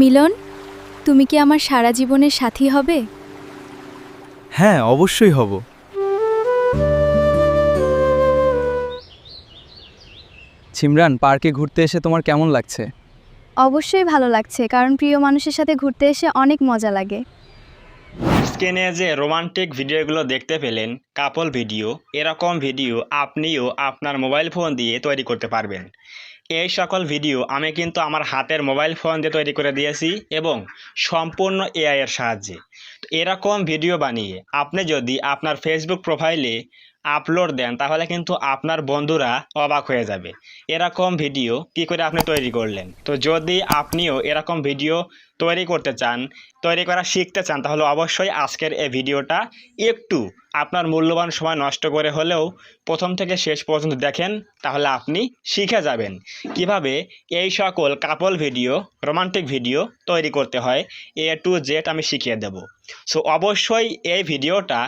মিলন, তুমি কি আমার সারা জীবনের সাথী হবে? হ্যাঁ, অবশ্যই হব। ছিমরান, পার্কে ঘুরতে এসে তোমার কেমন লাগছে? অবশ্যই ভালো লাগছে, কারণ প্রিয় মানুষের সাথে ঘুরতে এসে অনেক মজা লাগে। স্ক্রিনে যে রোমান্টিক ভিডিওগুলো দেখতে পেলেন, কাপল ভিডিও, এরকম ভিডিও আপনিও আপনার মোবাইল ফোন দিয়ে তৈরি করতে পারবেন। এই সকল ভিডিও আমি কিন্তু আমার হাতের মোবাইল ফোন দিয়ে তৈরি করে দিয়েছি এবং সম্পূর্ণ এআই এর সাহায্যে। তো এরকম ভিডিও বানিয়ে আপনি যদি আপনার ফেসবুক প্রোফাইলে আপলোড দেন তাহলে কিন্তু আপনার বন্ধুরা অবাক হয়ে যাবে। এরকম ভিডিও কি করে আপনি তৈরি করলেন? তো যদি আপনিও এরকম ভিডিও তৈরি করতে চান, তৈরি করা শিখতে চান, তাহলে অবশ্যই আজকের এই ভিডিওটা একটু আপনার মূল্যবান সময় নষ্ট করে হলেও প্রথম থেকে শেষ পর্যন্ত দেখেন, তাহলে আপনি শিখে যাবেন কিভাবে এই সকল কাপল ভিডিও, রোমান্টিক ভিডিও তৈরি করতে হয়। এ টু জেড আমি শিখিয়ে দেব। সো অবশ্যই এই ভিডিওটা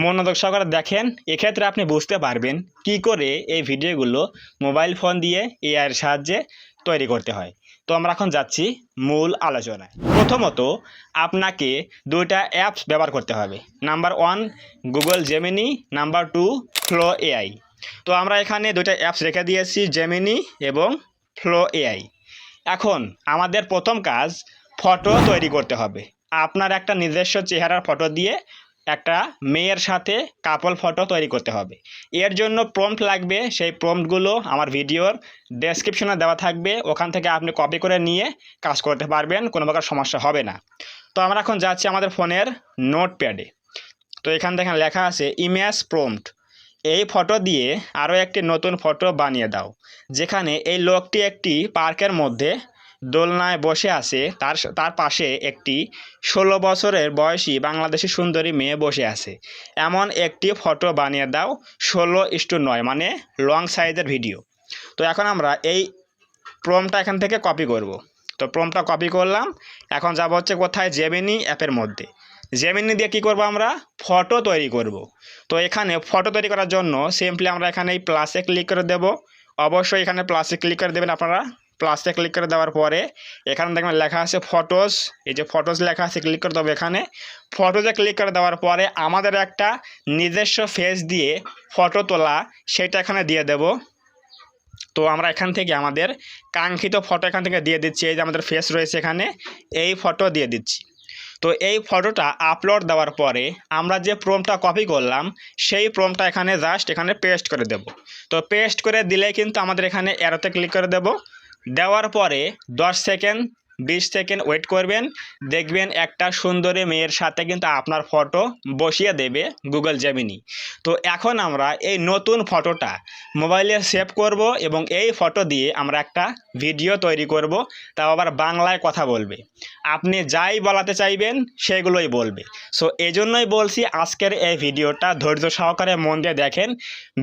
মনোযোগ সহকারে দেখেন, এক্ষেত্রে আপনি বুঝতে পারবেন কি করে এই ভিডিওগুলো মোবাইল ফোন দিয়ে এআই এর সাহায্যে তৈরি করতে হয়। তো আমরা এখন যাচ্ছি মূল আলোচনায়। প্রথমত আপনাকে দুইটা অ্যাপস ব্যবহার করতে হবে। Number 1 Google Gemini, number 2 flow AI. তো আমরা এখানে দুইটা অ্যাপস রেখে দিয়েছি, জেমিনি এবং ফ্লো এআই। এখন আমাদের প্রথম কাজ ফটো তৈরি করতে হবে। আপনার একটা নিজস্ব চেহারার ফটো দিয়ে একটা মেয়ের সাথে কাপল ফটো তৈরি করতে হবে। এর জন্য প্রম্পট লাগবে, সেই প্রম্পটগুলো আমার ভিডিওর ডেসক্রিপশনে দেওয়া থাকবে, ওখান থেকে আপনি কপি করে নিয়ে কাজ করতে পারবেন, কোনো প্রকার সমস্যা হবে না। তো আমরা এখন যাচ্ছি আমাদের ফোনের নোটপ্যাডে। তো এখান থেকে লেখা আছে ইমেজ প্রম্পট। এই ফটো দিয়ে আরও একটি নতুন ফটো বানিয়ে দাও, যেখানে এই লোকটি একটি পার্কের মধ্যে দোলনায় বসে আছে, তার পাশে একটি 16 বছরের বয়সী বাংলাদেশি সুন্দরী মেয়ে বসে আছে। এমন একটি ফটো বানিয়ে দাও 16:9, মানে লং সাইজের ভিডিও। তো এখন আমরা এই প্রম্পটটা এখান থেকে কপি করব। তো প্রম্পটটা কপি করলাম। এখন যাব হচ্ছে কোথায়? জেমিনি অ্যাপের মধ্যে। জেমিনি দিয়ে কী করব? আমরা ফটো তৈরি করব। তো এখানে ফটো তৈরি করার জন্য সিম্পলি আমরা এখানে এই প্লাসে ক্লিক করে দেব। অবশ্যই এখানে প্লাসে ক্লিক করে দেবেন আপনারা। প্লাসে ক্লিক করে দেওয়ার পরে এখানে দেখবেন লেখা আছে ফটোস। এই যে ফটোস লেখা আছে, ক্লিক করে দেবো এখানে। ফটোতে ক্লিক করে দেওয়ার পরে আমাদের একটা নিজস্ব ফেস দিয়ে ফটো তোলা, সেটা এখানে দিয়ে দেব। তো আমরা এখান থেকে আমাদের কাঙ্ক্ষিত ফটো এখান থেকে দিয়ে দিচ্ছি। এই যে আমাদের ফেস রয়েছে এখানে, এই ফটো দিয়ে দিচ্ছি। তো এই ফটোটা আপলোড দেওয়ার পরে আমরা যে প্রম্পটটা কপি করলাম সেই প্রম্পটটা এখানে জাস্ট এখানে পেস্ট করে দেব। তো পেস্ট করে দিলে কিন্তু আমাদের এখানে অ্যারোতে ক্লিক করে দেব। দেওয়ার পরে 10 সেকেন্ড 20 সেকেন্ড ওয়েট করবেন, দেখবেন একটা সুন্দরী মেয়ের সাথে কিন্তু আপনার ফটো বসিয়ে দেবে গুগল জেমিনি। তো এখন আমরা এই নতুন ফটোটা মোবাইলে সেভ করব এবং এই ফটো দিয়ে আমরা একটা ভিডিও তৈরি করব, তাও আবার বাংলায় কথা বলবে। আপনি যাই বলাতে চাইবেন সেগুলোই বলবে। সো এজন্যই বলছি আজকের এই ভিডিওটা ধৈর্য সহকারে মন দিয়ে দেখেন।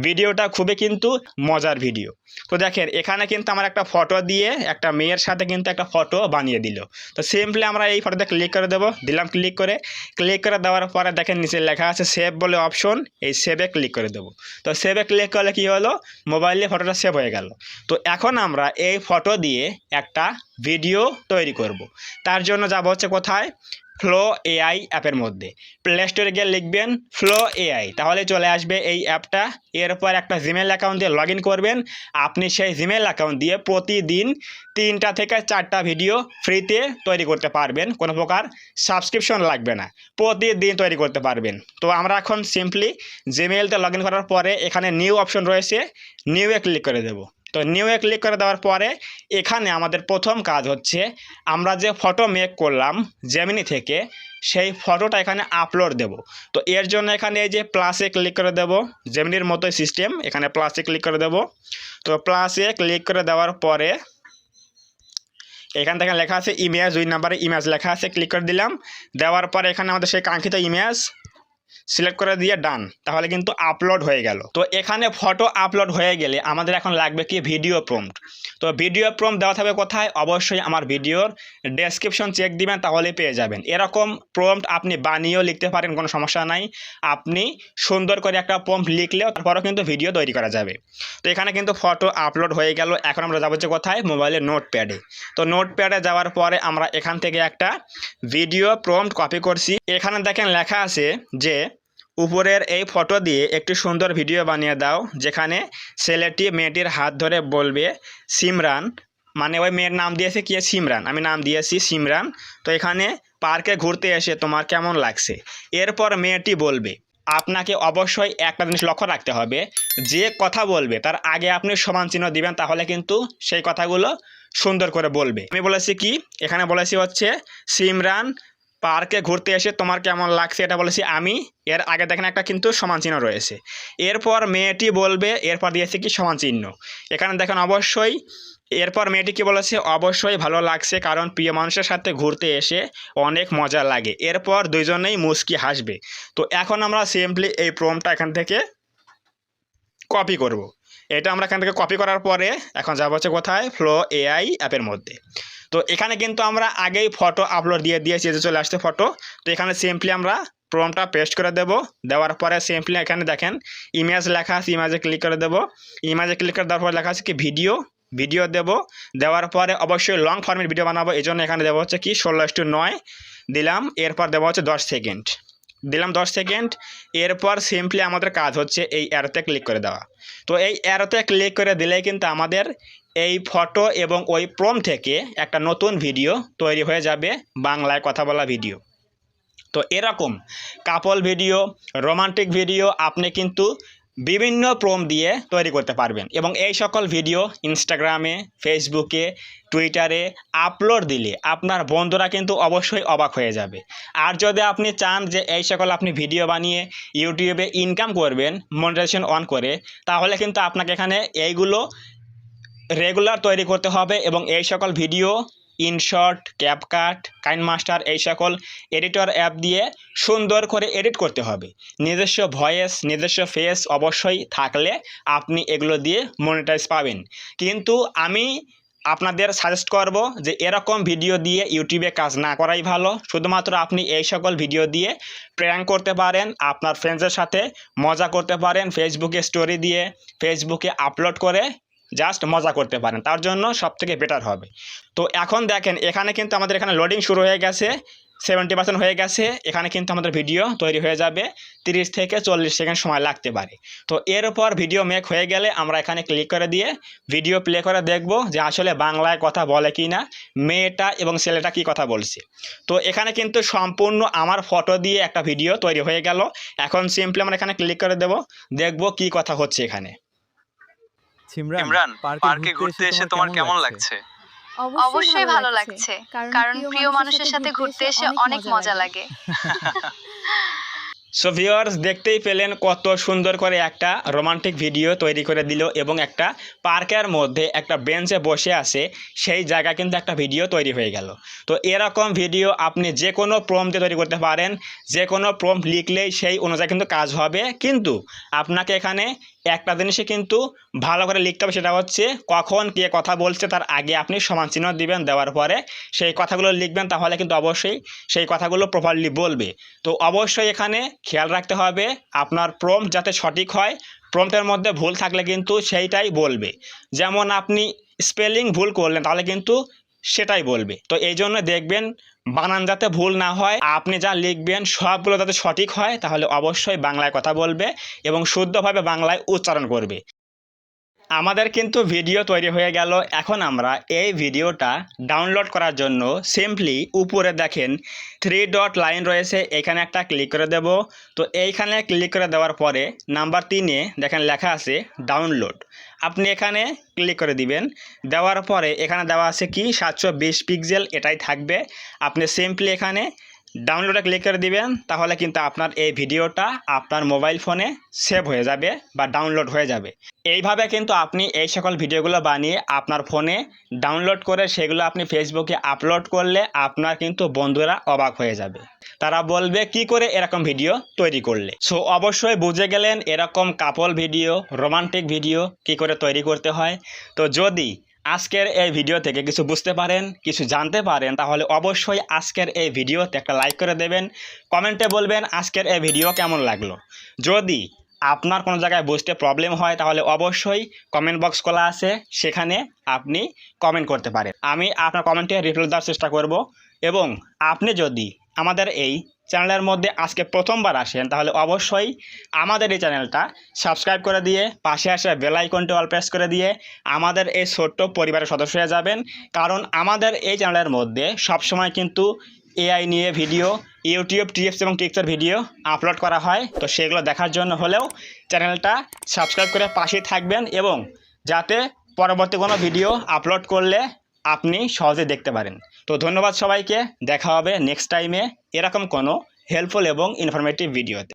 ভিডিওটা খুবই কিন্তু মজার ভিডিও। তো দেখেন এখানে কিন্তু আমার একটা ফটো দিয়ে একটা মেয়ের সাথে কিন্তু একটা ফটো বানিয়ে দিল। তো সিম্পলি আমরা এই ফটোতে ক্লিক করে দেবো। দিলাম ক্লিক করে দেওয়ার পরে দেখেন নিচে লেখা আছে সেভ বলে অপশন, এই সেভে ক্লিক করে দেবো। তো সেভে ক্লিক করলে কী হলো? মোবাইলে ফটোটা সেভ হয়ে গেল। তো এখন আমরা এই ফটো দিয়ে একটা ভিডিও তৈরি করব। তার জন্য যাব হচ্ছে কোথায়? ফ্লো এআই অ্যাপের মধ্যে। প্লে স্টোরে গিয়ে লিখবেন ফ্লো এআই, তাহলে চলে আসবে এই অ্যাপটা। এরপর একটা জিমেল অ্যাকাউন্ট দিয়ে লগ ইন করবেন। আপনি সেই জিমেল অ্যাকাউন্ট দিয়ে প্রতিদিন 3টা থেকে 4টা ভিডিও ফ্রিতে তৈরি করতে পারবেন, কোনো প্রকার সাবস্ক্রিপশন লাগবে না, প্রতিদিন তৈরি করতে পারবেন। তো আমরা এখন সিম্পলি জিমেলতে লগ ইন করার পরে এখানে নিউ অপশন রয়েছে, নিউয়ে ক্লিক করে দেবো। তো নিউয়ে ক্লিক করে দেওয়ার পরে এখানে আমাদের প্রথম কাজ হচ্ছে আমরা যে ফটো মেক করলাম জেমিনি থেকে, সেই ফটোটা এখানে আপলোড দেব। তো এর জন্য এখানে এই যে প্লাসে ক্লিক করে দেব, জেমিনির মতোই সিস্টেম, এখানে প্লাসে ক্লিক করে দেব। তো প্লাসে ক্লিক করে দেওয়ার পরে এখান থেকে লেখা আছে ইমেজ, 2 নম্বরে ইমেজ লেখা আছে, ক্লিক করে দিলাম। দেওয়ার পরে এখানে আমাদের সেই কাঙ্ক্ষিত ইমেজ সিলেক্ট করে দিয়ে ডান, তাহলে কিন্তু আপলোড হয়ে গেল। তো এখানে ফটো আপলোড হয়ে গেলে আমাদের এখন লাগবে কি ভিডিও প্রম্পট। তো ভিডিও প্রম্পট দেওয়া থাকবে কোথায়? অবশ্যই আমার ভিডিওর ডেসক্রিপশন চেক দিবেন, তাহলেই পেয়ে যাবেন। এরকম প্রম্পট আপনি বানিয়েও লিখতে পারেন, কোনো সমস্যা নাই। আপনি সুন্দর করে একটা প্রম্পট লিখলেও তারপরেও কিন্তু ভিডিও তৈরি করা যাবে। তো এখানে কিন্তু ফটো আপলোড হয়ে গেল। এখন আমরা যাবো যে কোথায়? মোবাইলের নোটপ্যাডে। তো নোটপ্যাডে যাওয়ার পরে আমরা এখান থেকে একটা ভিডিও প্রম্পট কপি করছি। এখানে দেখেন লেখা আছে যে উপরের এই ফটো দিয়ে একটি সুন্দর ভিডিও বানিয়ে দাও, যেখানে ছেলেটি মেয়েটির হাত ধরে বলবে সিমরান, মানে ওই মেয়ের নাম দিয়েছে কি? সিমরান, আমি নাম দিয়েছি সিমরান। তো এখানে পার্কে ঘুরতে এসে তোমার কেমন লাগছে। এরপর মেয়েটি বলবে। আপনাকে অবশ্যই একটা জিনিস লক্ষ্য রাখতে হবে, যে কথা বলবে তার আগে আপনি সমান চিহ্ন দিবেন, তাহলে কিন্তু সেই কথাগুলো সুন্দর করে বলবে। আমি বলেছি কি? এখানে বলেছি হচ্ছে সিমরান পার্কে ঘুরতে এসে তোমার কেমন লাগছে, এটা বলেছি আমি। এর আগে দেখেন একটা কিন্তু সমান চিহ্ন রয়েছে। এরপর মেয়েটি বলবে, এরপর দিয়েছে কি? সমান চিহ্ন। এখানে দেখেন অবশ্যই। এরপর মেয়েটি কি বলেছে? অবশ্যই ভালো লাগছে, কারণ প্রিয় মানুষের সাথে ঘুরতে এসে অনেক মজা লাগে। এরপর দুইজনেই মুচকি হাসবে। তো এখন আমরা সিম্পলি এই প্রম্পটটা এখান থেকে কপি করব। এটা আমরা এখান থেকে কপি করার পরে এখন যাবো হচ্ছে কোথায়? ফ্লো এআই অ্যাপের মধ্যে। তো এখানে কিন্তু আমরা আগেই ফটো আপলোড দিয়ে দিয়েছি, যে চলে আসছে ফটো। তো এখানে সিম্পলি আমরা প্রম্পটটা পেস্ট করে দেব। দেওয়ার পরে সিম্পলি এখানে দেখেন ইমেজ লেখা আছে, ইমেজে ক্লিক করে দেব। ইমেজে ক্লিক করে দেওয়ার পরে লেখা আছে কি? ভিডিও দেব। দেওয়ার পরে অবশ্যই লং ফর্মের ভিডিও বানাবো, এই জন্য এখানে দেবো হচ্ছে কি? 16:9 দিলাম। এরপর দেবো হচ্ছে 10 সেকেন্ড দিলাম, 10 সেকেন্ড। এরপর সিম্পলি আমাদের কাজ হচ্ছে এই অ্যারোতে ক্লিক করে দেওয়া। তো এই অ্যারোতে ক্লিক করে দিলেই কিন্তু আমাদের এই ফটো এবং ওই প্রম্পট থেকে একটা নতুন ভিডিও তৈরি হয়ে যাবে, বাংলায় কথা বলা ভিডিও। তো এরকম কাপল ভিডিও, রোমান্টিক ভিডিও আপনি কিন্তু বিভিন্ন প্রম্পট দিয়ে তৈরি করতে পারবেন, এবং এই সকল ভিডিও ইনস্টাগ্রামে, ফেসবুকে, টুইটারে আপলোড দিলে আপনার বন্ধুরা কিন্তু অবশ্যই অবাক হয়ে যাবে। আর যদি আপনি চান যে এই সকল আপনি ভিডিও বানিয়ে ইউটিউবে ইনকাম করবেন মনিটাইজেশন অন করে, তাহলে কিন্তু আপনাকে এখানে এইগুলো রেগুলার তৈরি করতে হবে, এবং এই সকল ভিডিও ইনশর্ট, ক্যাপকাট, কাইনমাস্টার এই সকল এডিটর অ্যাপ দিয়ে সুন্দর করে এডিট করতে হবে। নিজস্ব ভয়েস, নিজস্ব ফেস অবশ্যই থাকলে আপনি এগুলো দিয়ে মনিটাইজ পাবেন। কিন্তু আমি আপনাদের সাজেস্ট করব যে এরকম ভিডিও দিয়ে ইউটিউবে কাজ না করাই ভালো। শুধুমাত্র আপনি এই সকল ভিডিও দিয়ে প্র্যাঙ্ক করতে পারেন, আপনার ফ্রেন্ডসের সাথে মজা করতে পারেন, ফেসবুকে স্টোরি দিয়ে, ফেসবুকে আপলোড করে জাস্ট মজা করতে পারেন, তার জন্য সবথেকে বেটার হবে। তো এখন দেখেন এখানে কিন্তু আমাদের এখানে লোডিং শুরু হয়ে গেছে, 70% হয়ে গেছে। এখানে কিন্তু আমাদের ভিডিও তৈরি হয়ে যাবে, 30 থেকে 40 সেকেন্ড সময় লাগতে পারে। তো এরপর ভিডিও মেক হয়ে গেলে আমরা এখানে ক্লিক করে দিয়ে ভিডিও প্লে করে দেখব যে আসলে বাংলায় কথা বলে কি না, মেয়েটা এবং ছেলেটা কি কথা বলছে। তো এখানে কিন্তু সম্পূর্ণ আমার ফটো দিয়ে একটা ভিডিও তৈরি হয়ে গেল। এখন সিম্পলি আমরা এখানে ক্লিক করে দেখব কি কথা হচ্ছে এখানে। সিমরান, পার্কে ঘুরতে এসে তোমার কেমন লাগছে? অবশ্যই ভালো লাগছে, কারণ প্রিয় মানুষের সাথে ঘুরতে এসে অনেক মজা লাগে। সো ভিউয়ার্স, দেখতেই পেলেন কত সুন্দর করে একটা রোমান্টিক ভিডিও তৈরি করে দিল, এবং একটা পার্কের মধ্যে একটা বেঞ্চে বসে আছে সেই জায়গা কিন্তু একটা ভিডিও তৈরি হয়ে গেল। তো এরকম ভিডিও আপনি যে কোনো প্রম্পটে তৈরি করতে পারেন, যে কোনো প্রম্পট লিখলেই সেই অনুযায়ী কিন্তু কাজ হবে। কিন্তু আপনাকে এখানে একটা জিনিসই কিন্তু ভালো করে লিখতে হবে, সেটা হচ্ছে কখন কে কথা বলছে তার আগে আপনি সমান চিহ্ন দিবেন, দেওয়ার পরে সেই কথাগুলো লিখবেন, তাহলে কিন্তু অবশ্যই সেই কথাগুলো প্রপারলি বলবে। তো অবশ্যই এখানে খেয়াল রাখতে হবে আপনার প্রম্পট যাতে সঠিক হয়। প্রম্পটের মধ্যে ভুল থাকলে কিন্তু সেইটাই বলবে। যেমন আপনি স্পেলিং ভুল করলেন, তাহলে কিন্তু সেটাই বলবে। তো এই জন্য দেখবেন বানান যাতে ভুল না হয়, আপনি যা লিখবেন সবগুলো যাতে সঠিক হয়, তাহলে অবশ্যই বাংলায় কথা বলবে এবং শুদ্ধভাবে বাংলায় উচ্চারণ করবে। আমাদের কিন্তু ভিডিও তৈরি হয়ে গেল। এখন আমরা এই ভিডিওটা ডাউনলোড করার জন্য সিম্পলি উপরে দেখেন 3 ডট লাইন রয়েছে, এখানে একটা ক্লিক করে দেব। তো এইখানে ক্লিক করে দেওয়ার পরে নাম্বার 3-এ দেখেন লেখা আছে ডাউনলোড, আপনি এখানে ক্লিক করে দিবেন। দেওয়ার পরে এখানে দেওয়া আছে কি 720 পিক্সেল, এটাই থাকবে। আপনি সিম্পলি এখানে ডাউনলোডে ক্লিক করে দিবেন, তাহলে কিন্তু আপনার এই ভিডিওটা আপনার মোবাইল ফোনে সেভ হয়ে যাবে বা ডাউনলোড হয়ে যাবে। এইভাবে কিন্তু আপনি এই সকল ভিডিওগুলো বানিয়ে আপনার ফোনে ডাউনলোড করে সেগুলো আপনি ফেসবুকে আপলোড করলে আপনার কিন্তু বন্ধুরা অবাক হয়ে যাবে। তারা বলবে কি করে এরকম ভিডিও তৈরি করলে। সো অবশ্যই বুঝে গেলেন এরকম কাপল ভিডিও, রোমান্টিক ভিডিও কি করে তৈরি করতে হয়। তো যদি আজকের এই ভিডিও থেকে কিছু বুঝতে পারেন, কিছু জানতে পারেন, তাহলে অবশ্যই আজকের এই ভিডিওতে একটা লাইক করে দেবেন। কমেন্টে বলবেন আজকের এই ভিডিও কেমন লাগলো। যদি আপনার কোনো জায়গায় বুঝতে প্রবলেম হয় তাহলে অবশ্যই কমেন্ট বক্স খোলা আছে, সেখানে আপনি কমেন্ট করতে পারেন। আমি আপনার কমেন্টে রিপ্লাই দেওয়ার চেষ্টা করব। এবং আপনি যদি আমাদের এই চ্যানেলের মধ্যে আজকে প্রথমবার আসেন তাহলে অবশ্যই আমাদের এই চ্যানেলটা সাবস্ক্রাইব করে দিয়ে পাশে আসা বেল আইকনটি অল প্রেস করে দিয়ে আমাদের এই ছোট্ট পরিবারের সদস্য হয়ে যাবেন। কারণ আমাদের এই চ্যানেলের মধ্যে সবসময় কিন্তু এআই নিয়ে ভিডিও, ইউটিউব টিপস এবং ট্রিক্সের ভিডিও আপলোড করা হয়। তো সেগুলো দেখার জন্য হলেও চ্যানেলটা সাবস্ক্রাইব করে পাশেই থাকবেন, এবং যাতে পরবর্তী কোনো ভিডিও আপলোড করলে আপনি সহজে দেখতে পারেন। তো ধন্যবাদ সবাইকে, দেখা হবে নেক্সট টাইমে এরকম কোনো হেল্পফুল এবং ইনফরমেটিভ ভিডিওতে।